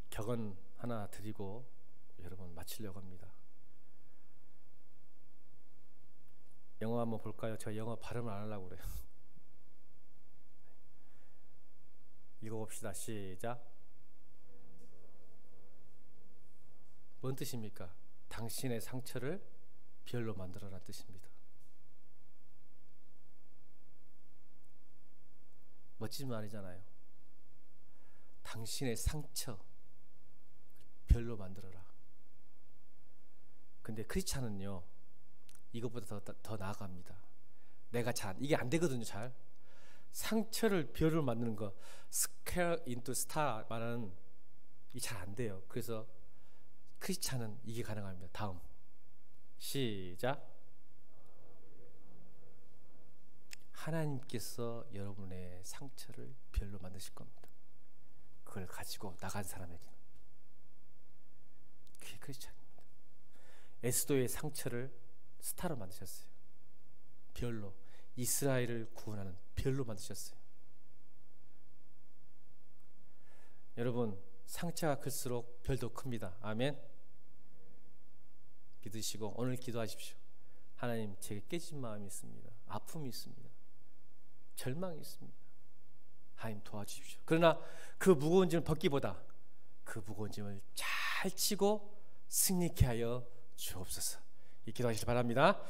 격언 하나 드리고 여러분 마치려고 합니다. 영어 한번 볼까요? 제가 영어 발음을 안 하려고 그래요. 읽어봅시다. 시작. 뭔 뜻입니까? 당신의 상처를 별로 만들어라는 뜻입니다. 멋진 말이잖아요. 당신의 상처 별로 만들어라. 근데 크리스찬은요 이것보다 더 나아갑니다. 내가 이게 안 되거든요. 잘 상처를 별로 만드는 거 스퀘어 인투 스타 말하는 이게 잘 안 돼요. 그래서 크리스찬은 이게 가능합니다. 다음 시작. 하나님께서 여러분의 상처를 별로 만드실 겁니다. 그걸 가지고 나간 사람에게는 그게 크리스찬입니다. 에스도의 상처를 스타로 만드셨어요. 별로, 이스라엘을 구원하는 별로 만드셨어요. 여러분, 상처가 클수록 별도 큽니다. 아멘. 믿으시고 오늘 기도하십시오. 하나님, 제게 깨진 마음이 있습니다. 아픔이 있습니다. 절망이 있습니다. 하나님 도와주십시오. 그러나 그 무거운 짐을 벗기보다 그 무거운 짐을 잘 치고 승리케 하여 주옵소서. 이 기도하시길 바랍니다.